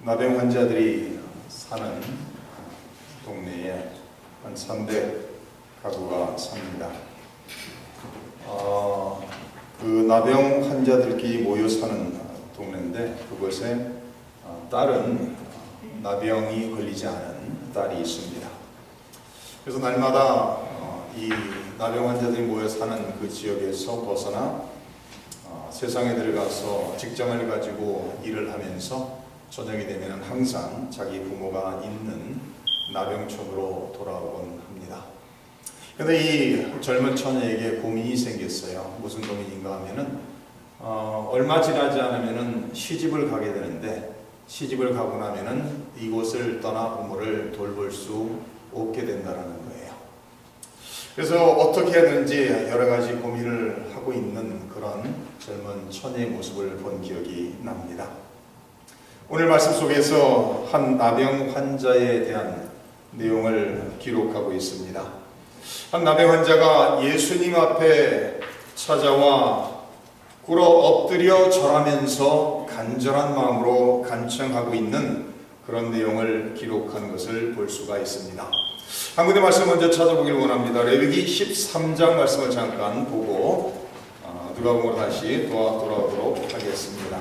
나병 환자들이 사는 동네에 한 300가구가 삽니다. 그 나병 환자들끼리 모여 사는 동네인데 그곳에 딸은 나병이 걸리지 않은 딸이 있습니다. 그래서 날마다 이 나병 환자들이 모여 사는 그 지역에서 벗어나 세상에 들어가서 직장을 가지고 일을 하면서 저녁이 되면 항상 자기 부모가 있는 나병촌으로 돌아오곤 합니다. 그런데 이 젊은 처녀에게 고민이 생겼어요. 무슨 고민인가 하면은 얼마 지나지 않으면은 시집을 가게 되는데 시집을 가고 나면은 이곳을 떠나 부모를 돌볼 수 없게 된다는 거예요. 그래서 어떻게 해야 되는지 여러 가지 고민을 하고 있는 그런 젊은 처녀의 모습을 본 기억이 납니다. 오늘 말씀 속에서 한 나병 환자에 대한 내용을 기록하고 있습니다. 한 나병 환자가 예수님 앞에 찾아와 꿇어 엎드려 절하면서 간절한 마음으로 간청하고 있는 그런 내용을 기록한 것을 볼 수가 있습니다. 한 군데 말씀 먼저 찾아보길 원합니다. 레위기 13장 말씀을 잠깐 보고 누가복음으로 다시 돌아오도록 하겠습니다.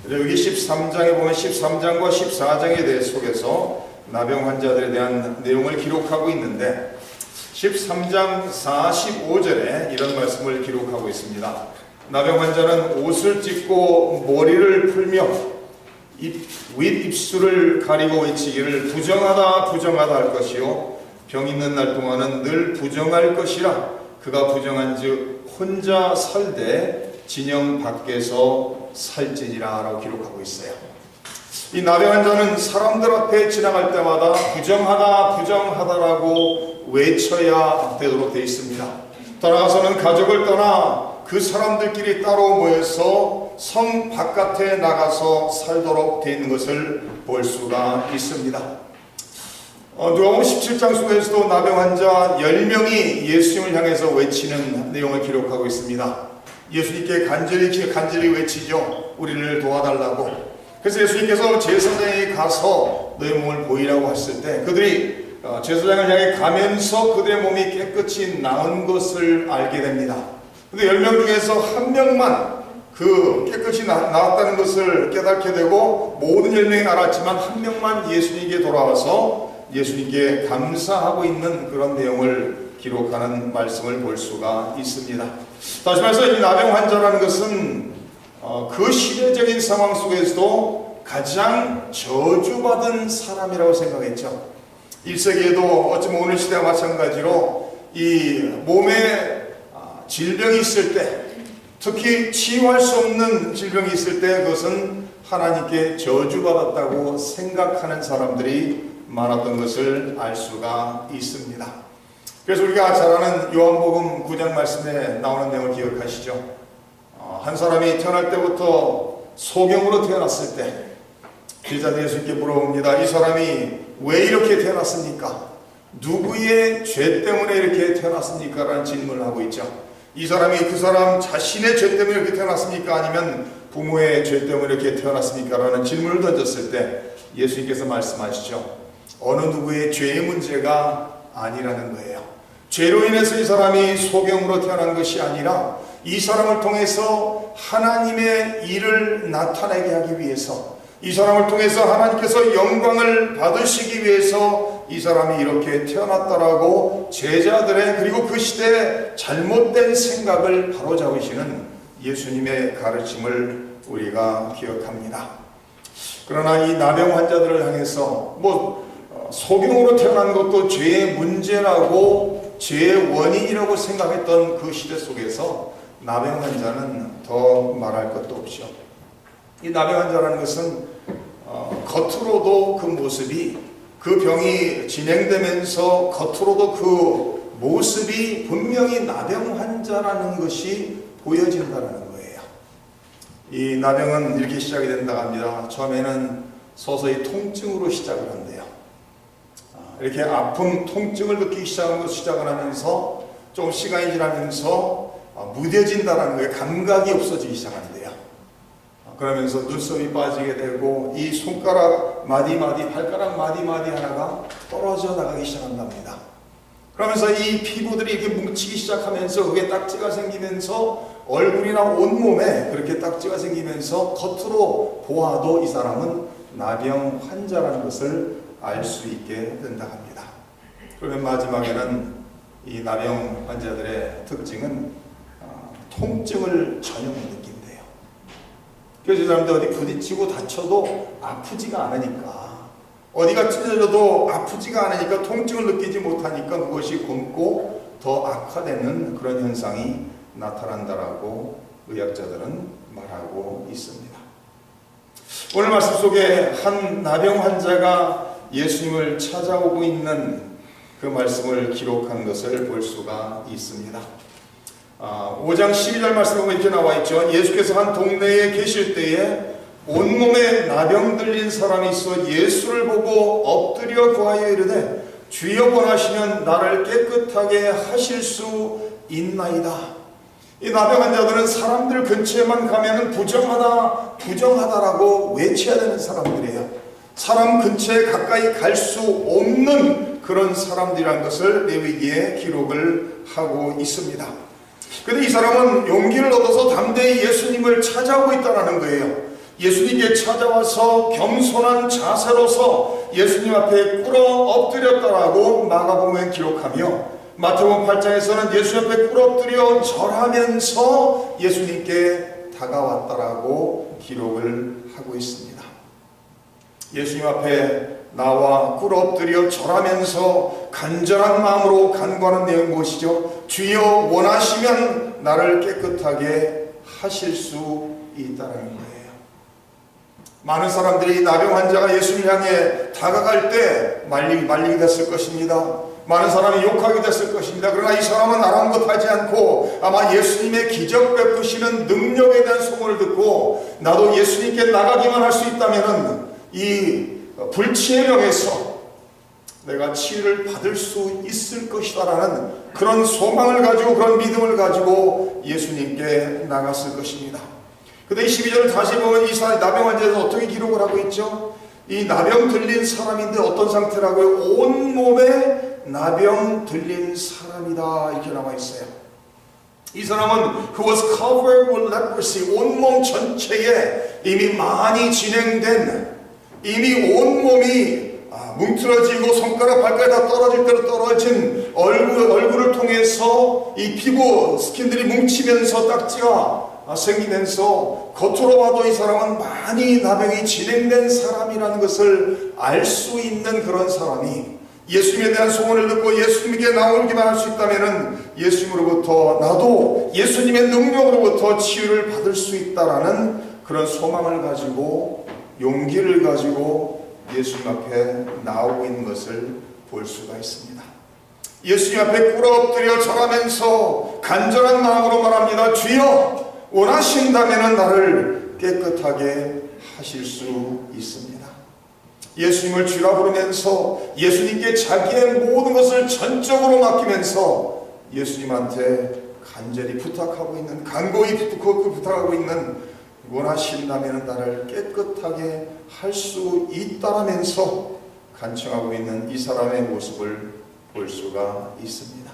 레위기 13장에 보면 13장과 14장에 대해 속에서 나병 환자들에 대한 내용을 기록하고 있는데 13장 45절에 이런 말씀을 기록하고 있습니다. 나병 환자는 옷을 찢고 머리를 풀며 윗입술을 가리고 외치기를 부정하다 부정하다 할 것이요 병 있는 날 동안은 늘 부정할 것이라 그가 부정한즉 혼자 살되 진영 밖에서 살지니라 라고 기록하고 있어요. 이 나병 환자는 사람들 앞에 지나갈 때마다 부정하다 부정하다라고 외쳐야 되도록 되어 있습니다. 더 나아가서는 가족을 떠나 그 사람들끼리 따로 모여서 성 바깥에 나가서 살도록 되어 있는 것을 볼 수가 있습니다. 누가복음 17장 속에서도 나병 환자 10명이 예수님을 향해서 외치는 내용을 기록하고 있습니다. 예수님께 간절히 외치죠. 우리를 도와달라고. 그래서 예수님께서 제사장에게 가서 너의 몸을 보이라고 했을 때 그들이 제사장을 향해 가면서 그들의 몸이 깨끗이 나은 것을 알게 됩니다. 근데 10명 중에서 한 명만 그 깨끗이 나았다는 것을 깨닫게 되고 모든 10명이 알았지만 한 명만 예수님께 돌아와서 예수님께 감사하고 있는 그런 내용을 기록하는 말씀을 볼 수가 있습니다. 다시 말해서 이 나병 환자라는 것은 그 시대적인 상황 속에서도 가장 저주받은 사람이라고 생각했죠. 1세기에도 어쩌면 오늘 시대와 마찬가지로 이 몸에 질병이 있을 때 특히 치유할 수 없는 질병이 있을 때 그것은 하나님께 저주받았다고 생각하는 사람들이 많았던 것을 알 수가 있습니다. 그래서 우리가 잘 아는 요한복음 9장 말씀에 나오는 내용을 기억하시죠? 한 사람이 태어날 때부터 소경으로 태어났을 때 제자들이 예수님께 물어봅니다. 이 사람이 왜 이렇게 태어났습니까? 누구의 죄 때문에 이렇게 태어났습니까? 라는 질문을 하고 있죠. 이 사람이 그 사람 자신의 죄 때문에 이렇게 태어났습니까? 아니면 부모의 죄 때문에 이렇게 태어났습니까? 라는 질문을 던졌을 때 예수님께서 말씀하시죠. 어느 누구의 죄의 문제가 아니라는 거예요. 죄로 인해서 이 사람이 소경으로 태어난 것이 아니라 이 사람을 통해서 하나님의 일을 나타내게 하기 위해서 이 사람을 통해서 하나님께서 영광을 받으시기 위해서 이 사람이 이렇게 태어났다라고 제자들의 그리고 그 시대의 잘못된 생각을 바로잡으시는 예수님의 가르침을 우리가 기억합니다. 그러나 이 나병 환자들을 향해서 소경으로 태어난 것도 죄의 문제라고 죄의 원인이라고 생각했던 그 시대 속에서 나병 환자는 더 말할 것도 없죠. 이 나병 환자라는 것은 겉으로도 그 모습이 그 병이 진행되면서 겉으로도 그 모습이 분명히 나병 환자라는 것이 보여진다는 거예요. 이 나병은 이렇게 시작이 된다고 합니다. 처음에는 서서히 통증으로 시작을 한대요. 이렇게 아픔, 통증을 느끼기 시작을 하면서 좀 시간이 지나면서 무뎌진다는 거예요. 감각이 없어지기 시작한대요. 그러면서 눈썹이 빠지게 되고 이 손가락 마디마디, 발가락 마디마디 하나가 떨어져 나가기 시작한답니다. 그러면서 이 피부들이 이렇게 뭉치기 시작하면서 그게 딱지가 생기면서 얼굴이나 온몸에 그렇게 딱지가 생기면서 겉으로 보아도 이 사람은 나병 환자라는 것을 알 수 있게 된다 합니다. 그러면 마지막에는 이 나병 환자들의 특징은 통증을 전혀 못 느낀대요. 그래서 이 사람들 어디 부딪히고 다쳐도 아프지가 않으니까, 어디가 찢어져도 아프지가 않으니까, 통증을 느끼지 못하니까 그것이 곪고 더 악화되는 그런 현상이 나타난다라고 의학자들은 말하고 있습니다. 오늘 말씀 속에 한 나병 환자가 예수님을 찾아오고 있는 그 말씀을 기록한 것을 볼 수가 있습니다. 5장 12절 말씀에 보면 이렇게 나와 있죠. 예수께서 한 동네에 계실 때에 온몸에 나병 들린 사람이 있어 예수를 보고 엎드려 구하여 이르되 주여 원하시면 나를 깨끗하게 하실 수 있나이다. 이 나병 환자들은 사람들 근처에만 가면 부정하다, 부정하다라고 외쳐야 되는 사람들이에요. 사람 근처에 가까이 갈 수 없는 그런 사람들이라는 것을 레위기에 기록을 하고 있습니다. 그런데 이 사람은 용기를 얻어서 담대히 예수님을 찾아오고 있다는 거예요. 예수님께 찾아와서 겸손한 자세로서 예수님 앞에 꿇어 엎드렸다라고 마가복음에 기록하며, 마태복음 8장에서는 예수 앞에 꿇어 엎드려 절하면서 예수님께 다가왔다라고 기록을 하고 있습니다. 예수님 앞에 나와 꿇어 엎드려 절하면서 간절한 마음으로 간구하는 내용이 무엇이죠? 주여 원하시면 나를 깨끗하게 하실 수 있다는 거예요. 많은 사람들이 나병 환자가 예수님을 향해 다가갈 때 말리게 됐을 것입니다. 많은 사람이 욕하게 됐을 것입니다. 그러나 이 사람은 아랑곳하지 않고 아마 예수님의 기적 베푸시는 능력에 대한 소문을 듣고 나도 예수님께 나가기만 할 수 있다면 이 불치의 병에서 내가 치유를 받을 수 있을 것이다 라는 그런 소망을 가지고, 그런 믿음을 가지고 예수님께 나갔을 것입니다. 근데 이 12절을 다시 보면 이 나병 환자에서 어떻게 기록을 하고 있죠? 이 나병 들린 사람인데 어떤 상태라고요? 온몸에 나병 들린 사람이다 이렇게 나와 있어요. 이 사람은 who was covered with leprosy, 온몸 전체에 이미 많이 진행된, 이미 온몸이 뭉틀어지고 손가락 발가락 다 떨어질 대로 떨어진 얼굴을 통해서 이 피부 스킨들이 뭉치면서 딱지가 생기면서 겉으로 봐도 이 사람은 많이 나병이 진행된 사람이라는 것을 알 수 있는 그런 사람이 예수님에 대한 소원을 듣고 예수님에게 나오기만 할 수 있다면 예수님으로부터, 나도 예수님의 능력으로부터 치유를 받을 수 있다라는 그런 소망을 가지고, 용기를 가지고 예수님 앞에 나오고 있는 것을 볼 수가 있습니다. 예수님 앞에 꿇어 엎드려 절하면서 간절한 마음으로 말합니다. 주여 원하신다면 나를 깨끗하게 하실 수 있습니다. 예수님을 주라 부르면서 예수님께 자기의 모든 것을 전적으로 맡기면서 예수님한테 간절히 부탁하고 있는, 간곡히 부탁하고 있는, 원하신다면 나를 깨끗하게 할 수 있다라면서 간청하고 있는 이 사람의 모습을 볼 수가 있습니다.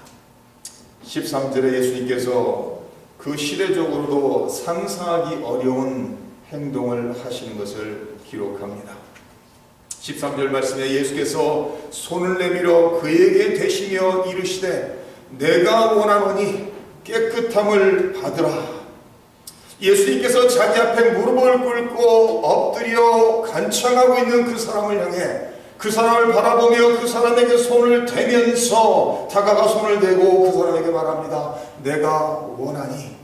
13절에 예수님께서 그 시대적으로도 상상하기 어려운 행동을 하시는 것을 기록합니다. 13절 말씀에 예수께서 손을 내밀어 그에게 대시며 이르시되 내가 원하노니 깨끗함을 받으라. 예수님께서 자기 앞에 무릎을 꿇고 엎드려 간청하고 있는 그 사람을 향해, 그 사람을 바라보며 그 사람에게 손을 대면서 다가가 손을 대고 그 사람에게 말합니다. 내가 원하니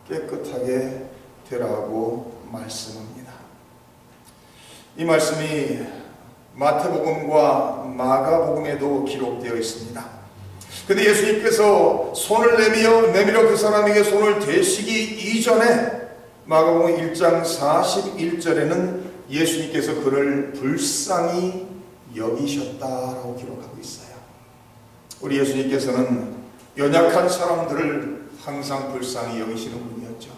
깨끗하게 되라고 말씀합니다. 이 말씀이 마태복음과 마가복음에도 기록되어 있습니다. 근데 예수님께서 손을 내밀어 그 사람에게 손을 대시기 이전에 마가복음 1장 41절에는 예수님께서 그를 불쌍히 여기셨다라고 기록하고 있어요. 우리 예수님께서는 연약한 사람들을 항상 불쌍히 여기시는 분이었죠.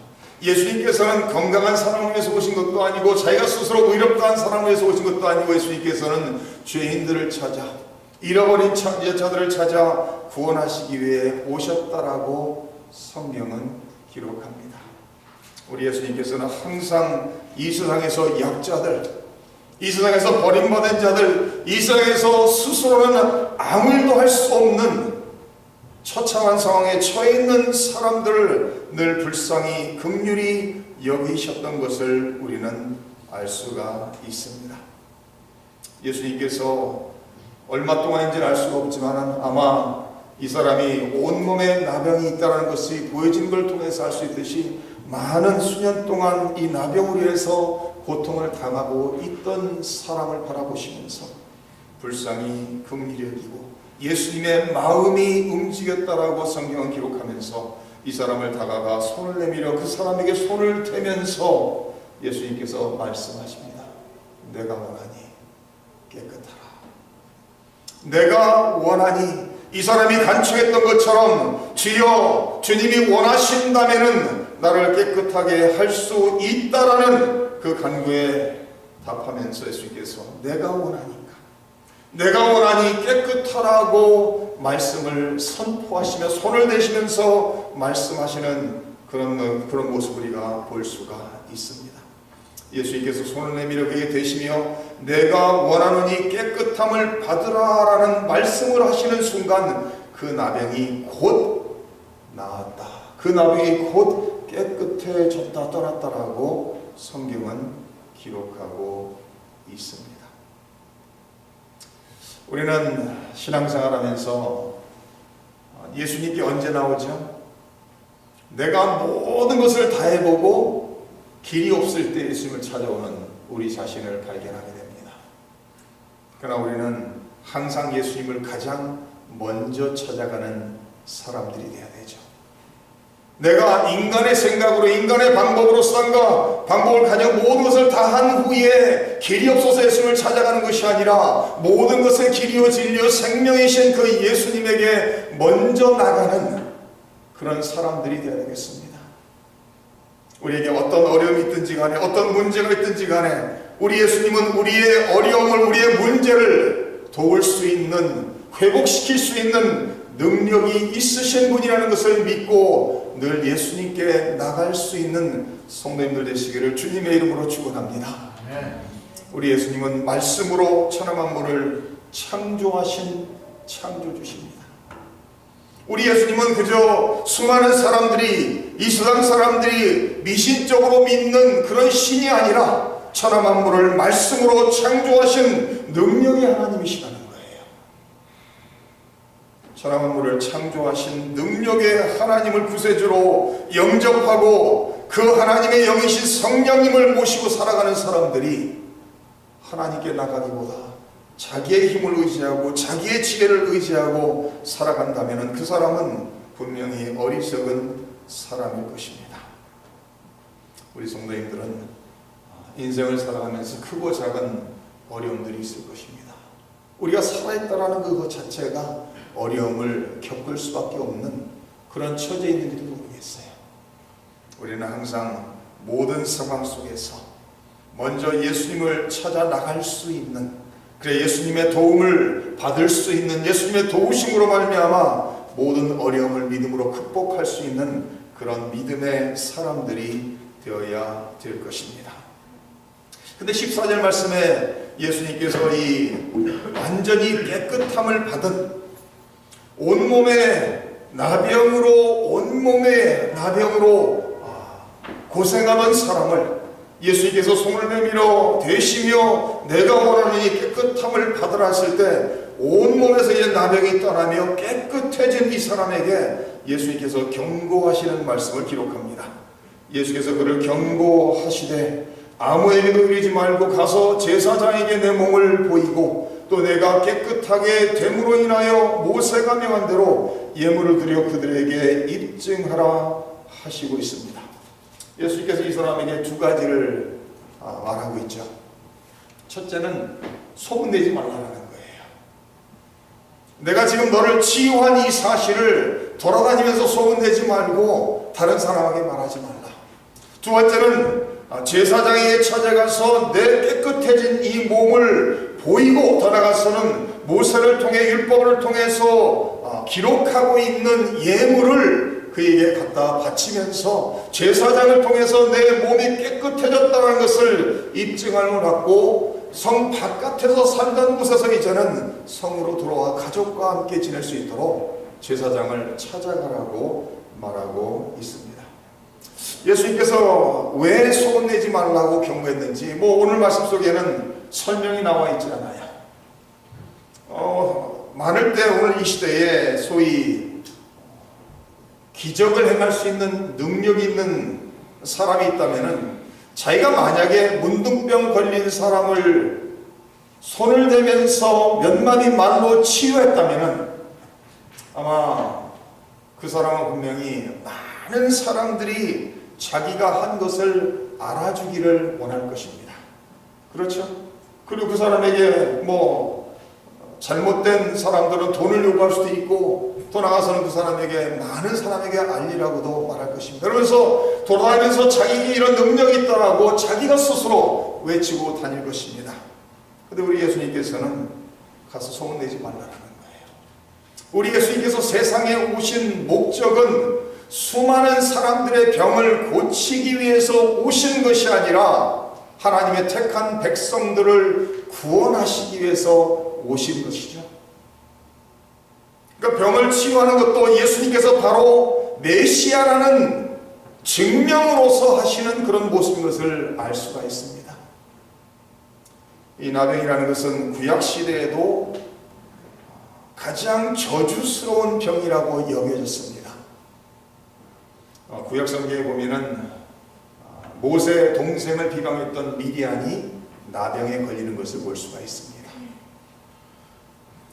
예수님께서는 건강한 사람을 위해서 오신 것도 아니고 자기가 스스로 의롭다한 사람을 위해서 오신 것도 아니고 예수님께서는 죄인들을 찾아 잃어버린 여자들을 찾아 구원하시기 위해 오셨다라고 성경은 기록합니다. 우리 예수님께서는 항상 이 세상에서 약자들, 이 세상에서 버림받은 자들, 이 세상에서 스스로는 아무 일도 할 수 없는 처참한 상황에 처해 있는 사람들을 늘 불쌍히 긍휼히 여기셨던 것을 우리는 알 수가 있습니다. 예수님께서 얼마 동안인지는 알 수가 없지만 아마 이 사람이 온몸에 나병이 있다는 것이 보여진 걸 통해서 알 수 있듯이 많은 수년 동안 이 나병으로 인해서 고통을 당하고 있던 사람을 바라보시면서 불쌍히 긍휼히 여기고 예수님의 마음이 움직였다라고 성경은 기록하면서 이 사람을 다가가 손을 내밀어 그 사람에게 손을 대면서 예수님께서 말씀하십니다. 내가 원하니 깨끗하라. 내가 원하니, 이 사람이 간청했던 것처럼 주여 주님이 원하신다면은 나를 깨끗하게 할 수 있다라는 그 간구에 답하면서 예수님께서 내가 원하니까, 내가 원하니 깨끗하라고 말씀을 선포하시며 손을 대시면서 말씀하시는 그런 모습을 우리가 볼 수가 있습니다. 예수님께서 손을 내밀어 그에게 대시며 내가 원하노니 깨끗함을 받으라라는 말씀을 하시는 순간 그 나병이 곧 나았다. 그 나병이 곧 깨끗해졌다 떠났다라고 성경은 기록하고 있습니다. 우리는 신앙생활하면서 예수님께 언제 나오죠? 내가 모든 것을 다 해보고 길이 없을 때 예수님을 찾아오는 우리 자신을 발견하게 됩니다. 그러나 우리는 항상 예수님을 가장 먼저 찾아가는 사람들이 되어야 되죠. 내가 인간의 생각으로 인간의 방법으로 수단과 방법을 가지고 모든 것을 다 한 후에 길이 없어서 예수님을 찾아가는 것이 아니라 모든 것의 길이요 진리요 생명이신 그 예수님에게 먼저 나가는 그런 사람들이 되어야 되겠습니다. 우리에게 어떤 어려움이 있든지 간에 어떤 문제가 있든지 간에 우리 예수님은 우리의 어려움을 우리의 문제를 도울 수 있는 회복시킬 수 있는 능력이 있으신 분이라는 것을 믿고 늘 예수님께 나갈 수 있는 성도님들 되시기를 주님의 이름으로 축원합니다. 우리 예수님은 말씀으로 천하 만물을 창조하신 창조주십니다. 우리 예수님은 그저 수많은 사람들이 이 세상 사람들이 미신적으로 믿는 그런 신이 아니라 천하 만물을 말씀으로 창조하신 능력의 하나님이시라는 거예요. 천하 만물을 창조하신 능력의 하나님을 구세주로 영접하고 그 하나님의 영이신 성령님을 모시고 살아가는 사람들이 하나님께 나가기보다 자기의 힘을 의지하고 자기의 지혜를 의지하고 살아간다면 그 사람은 분명히 어리석은 사람일 것입니다. 우리 성도님들은 인생을 살아가면서 크고 작은 어려움들이 있을 것입니다. 우리가 살아있다는 그것 자체가 어려움을 겪을 수밖에 없는 그런 처지에 있는지도 모르겠어요. 우리는 항상 모든 상황 속에서 먼저 예수님을 찾아 나갈 수 있는, 그래 예수님의 도움을 받을 수 있는, 예수님의 도우심으로 말미암아 모든 어려움을 믿음으로 극복할 수 있는 그런 믿음의 사람들이 되어야 될 것입니다. 근데 14절 말씀에 예수님께서 이 완전히 깨끗함을 받은 온몸에 나병으로 고생하던 사람을 예수님께서 손을 내밀어 대시며 내가 원하노니 깨끗함을 받으라 했을 때 온몸에서 이제 나병이 떠나며 깨끗해진 이 사람에게 예수님께서 경고하시는 말씀을 기록합니다. 예수께서 그를 경고하시되 아무에게도 이르지 말고 가서 제사장에게 내 몸을 보이고 또 내가 깨끗하게 됨으로 인하여 모세가 명한 대로 예물을 드려 그들에게 입증하라 하시고 있습니다. 예수님께서 이 사람에게 두 가지를 말하고 있죠. 첫째는 소문내지 말라는 거예요. 내가 지금 너를 치유한 이 사실을 돌아다니면서 소문내지 말고 다른 사람에게 말하지 말라. 두 번째는 제사장에게 찾아가서 내 깨끗해진 이 몸을 보이고, 더 나아가서는 모세를 통해 율법을 통해서 기록하고 있는 예물을 그에게 갖다 바치면서 제사장을 통해서 내 몸이 깨끗해졌다는 것을 입증함을 받고, 성 바깥에서 살던 곳에서 이제는 성으로 돌아와 가족과 함께 지낼 수 있도록 제사장을 찾아가라고 말하고 있습니다. 예수님께서 왜 소문내지 말라고 경고했는지 오늘 말씀 속에는 설명이 나와 있지 않아요. 많을 때 오늘 이 시대에 소위 기적을 행할 수 있는 능력이 있는 사람이 있다면은, 자기가 만약에 문둥병 걸린 사람을 손을 대면서 몇 마디 말로 치유했다면은 아마 그 사람은 분명히 많은 사람들이 자기가 한 것을 알아주기를 원할 것입니다. 그렇죠? 그리고 그 사람에게 잘못된 사람들은 돈을 요구할 수도 있고, 또 나가서는 그 사람에게 많은 사람에게 알리라고도 말할 것입니다. 그러면서 돌아다니면서 자기에게 이런 능력이 있다라고 자기가 스스로 외치고 다닐 것입니다. 그런데 우리 예수님께서는 가서 소문내지 말라는 거예요. 우리 예수님께서 세상에 오신 목적은 수많은 사람들의 병을 고치기 위해서 오신 것이 아니라 하나님의 택한 백성들을 구원하시기 위해서 오신 것이죠. 그러니까 병을 치유하는 것도 예수님께서 바로 메시아라는 증명으로서 하시는 그런 모습인 것을 알 수가 있습니다. 이 나병이라는 것은 구약시대에도 가장 저주스러운 병이라고 여겨졌습니다. 구약성경에 보면은 모세의 동생을 비방했던 미디안이 나병에 걸리는 것을 볼 수가 있습니다.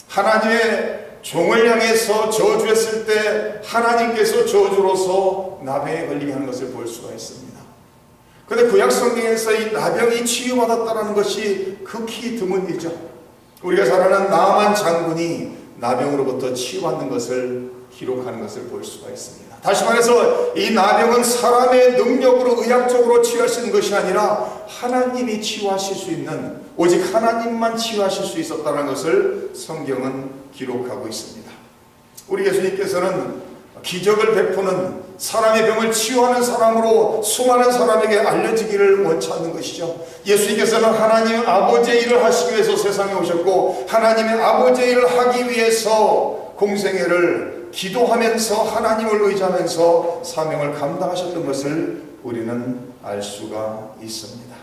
하나님의 종을 향해서 저주했을 때 하나님께서 저주로서 나병에 걸리게 하는 것을 볼 수가 있습니다. 그런데 구약성경에서 이 나병이 치유받았다는 것이 극히 드문 일이죠. 우리가 잘 아는 나만 장군이 나병으로부터 치유받는 것을 기록하는 것을 볼 수가 있습니다. 다시 말해서 이 나병은 사람의 능력으로 의학적으로 치유할 수 있는 것이 아니라 하나님이 치유하실 수 있는, 오직 하나님만 치유하실 수 있었다는 것을 성경은 기록하고 있습니다. 우리 예수님께서는 기적을 베푸는, 사람의 병을 치유하는 사람으로 수많은 사람에게 알려지기를 원치 않는 것이죠. 예수님께서는 하나님 아버지의 일을 하시기 위해서 세상에 오셨고, 하나님의 아버지의 일을 하기 위해서 공생애를 기도하면서 하나님을 의지하면서 사명을 감당하셨던 것을 우리는 알 수가 있습니다.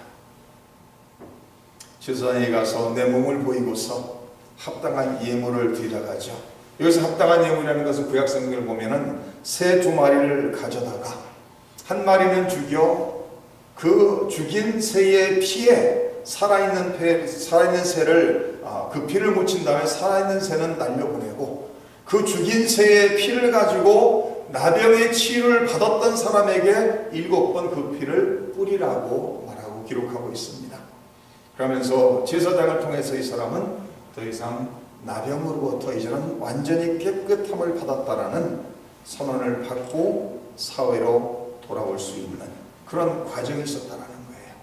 제사장에 가서 내 몸을 보이고서 합당한 예물을 드리라가죠. 여기서 합당한 예물이라는 것은 구약성경을 보면은 새 2마리를 가져다가 한 마리는 죽여 그 죽인 새의 피에 살아있는 새를 그 피를 묻힌 다음에 살아있는 새는 날려보내고, 그 죽인 새의 피를 가지고 나병의 치유를 받았던 사람에게 7번 그 피를 뿌리라고 말하고 기록하고 있습니다. 그러면서 제사장을 통해서 이 사람은 더 이상 나병으로부터 이제는 완전히 깨끗함을 받았다라는 선언을 받고 사회로 돌아올 수 있는 그런 과정이 있었다라는 거예요.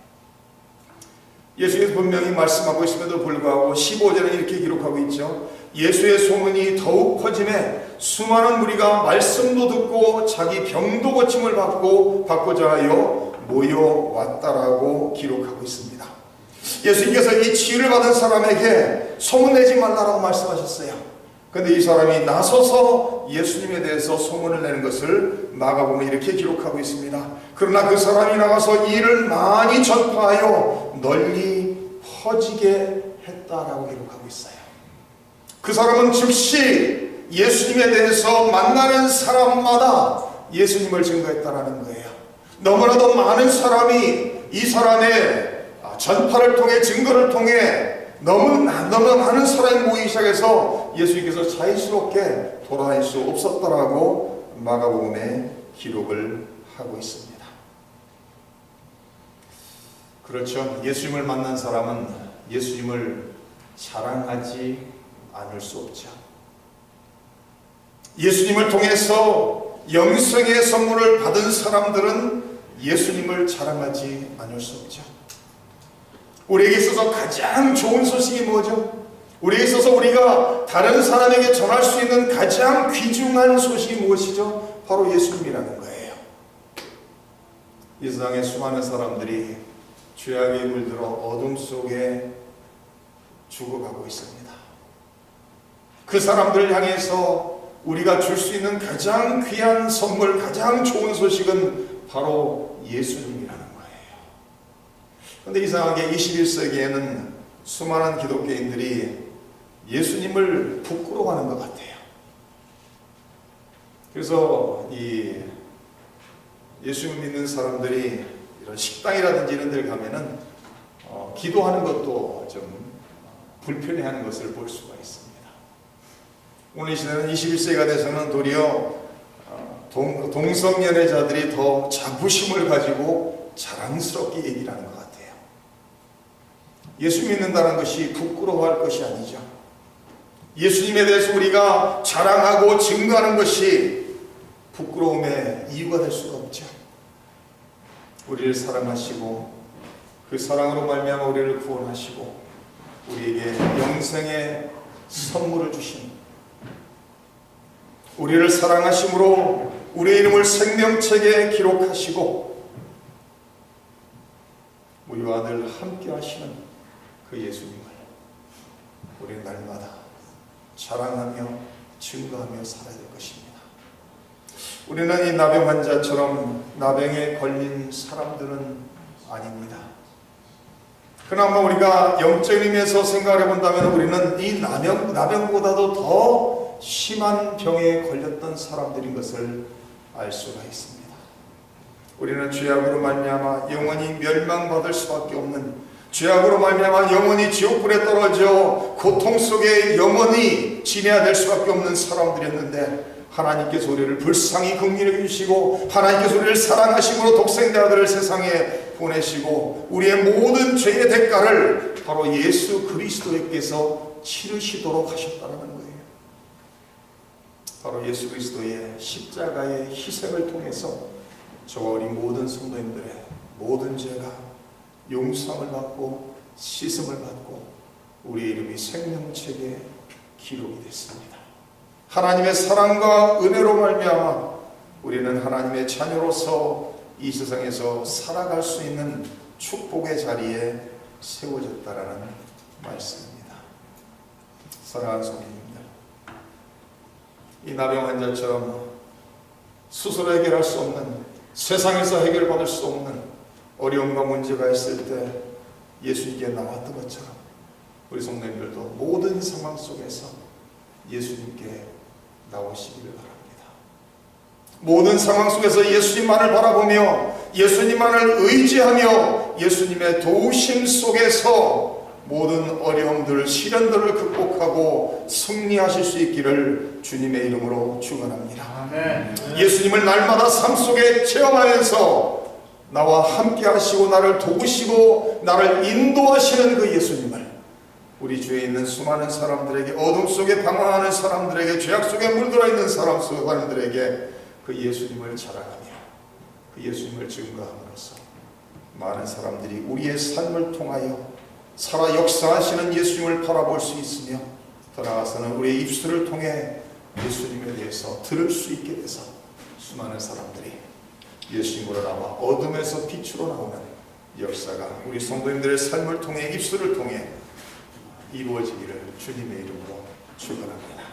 예수께서 분명히 말씀하고 있음에도 불구하고 15절에 이렇게 기록하고 있죠. 예수의 소문이 더욱 퍼짐에 수많은 무리가 말씀도 듣고 자기 병도 고침을 받고자 하여 모여왔다라고 기록하고 있습니다. 예수님께서 이 치유를 받은 사람에게 소문내지 말라라고 말씀하셨어요. 그런데 이 사람이 나서서 예수님에 대해서 소문을 내는 것을 마가복음에 이렇게 기록하고 있습니다. 그러나 그 사람이 나가서 이 일을 많이 전파하여 널리 퍼지게 했다라고 기록하고 있어요. 그 사람은 즉시 예수님에 대해서 만나는 사람마다 예수님을 증거했다라는 거예요. 너무나도 많은 사람이 이 사람의 전파를 통해, 증거를 통해 너무 많은 사람이 모이기 시작해서 예수님께서 자유스럽게 돌아다닐 수 없었다라고 마가복음에 기록을 하고 있습니다. 그렇죠. 예수님을 만난 사람은 예수님을 자랑하지 않을 수 없죠. 예수님을 통해서 영생의 선물을 받은 사람들은 예수님을 자랑하지 않을 수 없죠. 우리에게 있어서 가장 좋은 소식이 뭐죠? 우리에게 있어서 우리가 다른 사람에게 전할 수 있는 가장 귀중한 소식이 무엇이죠? 바로 예수님이라는 거예요. 이 세상에 수많은 사람들이 죄악에 물들어 어둠 속에 죽어가고 있습니다. 그 사람들을 향해서 우리가 줄 수 있는 가장 귀한 선물, 가장 좋은 소식은 바로 예수님이라는 거예요. 그런데 이상하게 21세기에는 수많은 기독교인들이 예수님을 부끄러워하는 것 같아요. 그래서 이 예수님 믿는 사람들이 이런 식당이라든지 이런 데를 가면은 기도하는 것도 좀 불편해하는 것을 볼 수가 있습니다. 오늘 이 시대는 21세기가 돼서는 도리어 동성연애자들이 더 자부심을 가지고 자랑스럽게 얘기를 하는 것 같아요. 예수 믿는다는 것이 부끄러워할 것이 아니죠. 예수님에 대해서 우리가 자랑하고 증거하는 것이 부끄러움의 이유가 될 수가 없죠. 우리를 사랑하시고 그 사랑으로 말미암아 우리를 구원하시고 우리에게 영생의 선물을 주신, 우리를 사랑하심으로 우리의 이름을 생명책에 기록하시고 우리와 늘 함께 하시는 그 예수님을 우리는 날마다 자랑하며 증거하며 살아야 될 것입니다. 우리는 이 나병 환자처럼 나병에 걸린 사람들은 아닙니다. 그나마 우리가 영적인 의미에서 생각을 해본다면 우리는 이 나병보다도 더 심한 병에 걸렸던 사람들인 것을 알 수가 있습니다. 우리는 죄악으로 말미암아 영원히 멸망받을 수밖에 없는, 죄악으로 말미암아 영원히 지옥불에 떨어져 고통 속에 영원히 지내야 될 수밖에 없는 사람들이었는데, 하나님께서 우리를 불쌍히 긍휼히 주시고 하나님께서 우리를 사랑하심으로 독생자 아들을 세상에 보내시고 우리의 모든 죄의 대가를 바로 예수 그리스도께서 치르시도록 하셨다는 거예요. 바로 예수 그리스도의 십자가의 희생을 통해서 저와 우리 모든 성도님들의 모든 죄가 용서를 받고 씻음을 받고 우리의 이름이 생명책에 기록이 됐습니다. 하나님의 사랑과 은혜로 말미암아 우리는 하나님의 자녀로서 이 세상에서 살아갈 수 있는 축복의 자리에 세워졌다라는 말씀입니다. 사랑하는 성도님들, 이 나병 환자처럼 스스로 해결할 수 없는, 세상에서 해결받을 수 없는 어려움과 문제가 있을 때 예수님께 나왔던 것처럼 우리 성도님들도 모든 상황 속에서 예수님께 나오시기를 바랍니다. 모든 상황 속에서 예수님만을 바라보며 예수님만을 의지하며 예수님의 도우심 속에서 모든 어려움들, 시련들을 극복하고 승리하실 수 있기를 주님의 이름으로 축원합니다. 아멘. 예수님을 날마다 삶 속에 체험하면서 나와 함께 하시고 나를 도우시고 나를 인도하시는 그 예수님을 우리 주위에 있는 수많은 사람들에게, 어둠 속에 방황하는 사람들에게, 죄악 속에 물들어 있는 사람들에게 그 예수님을 자랑하며 그 예수님을 증거함으로써 많은 사람들이 우리의 삶을 통하여 살아 역사하시는 예수님을 바라볼 수 있으며, 더 나아가서는 우리의 입술을 통해 예수님에 대해서 들을 수 있게 돼서 수많은 사람들이 예수님으로 나와 어둠에서 빛으로 나오는 역사가 우리 성도님들의 삶을 통해, 입술을 통해 이루어지기를 주님의 이름으로 축원합니다.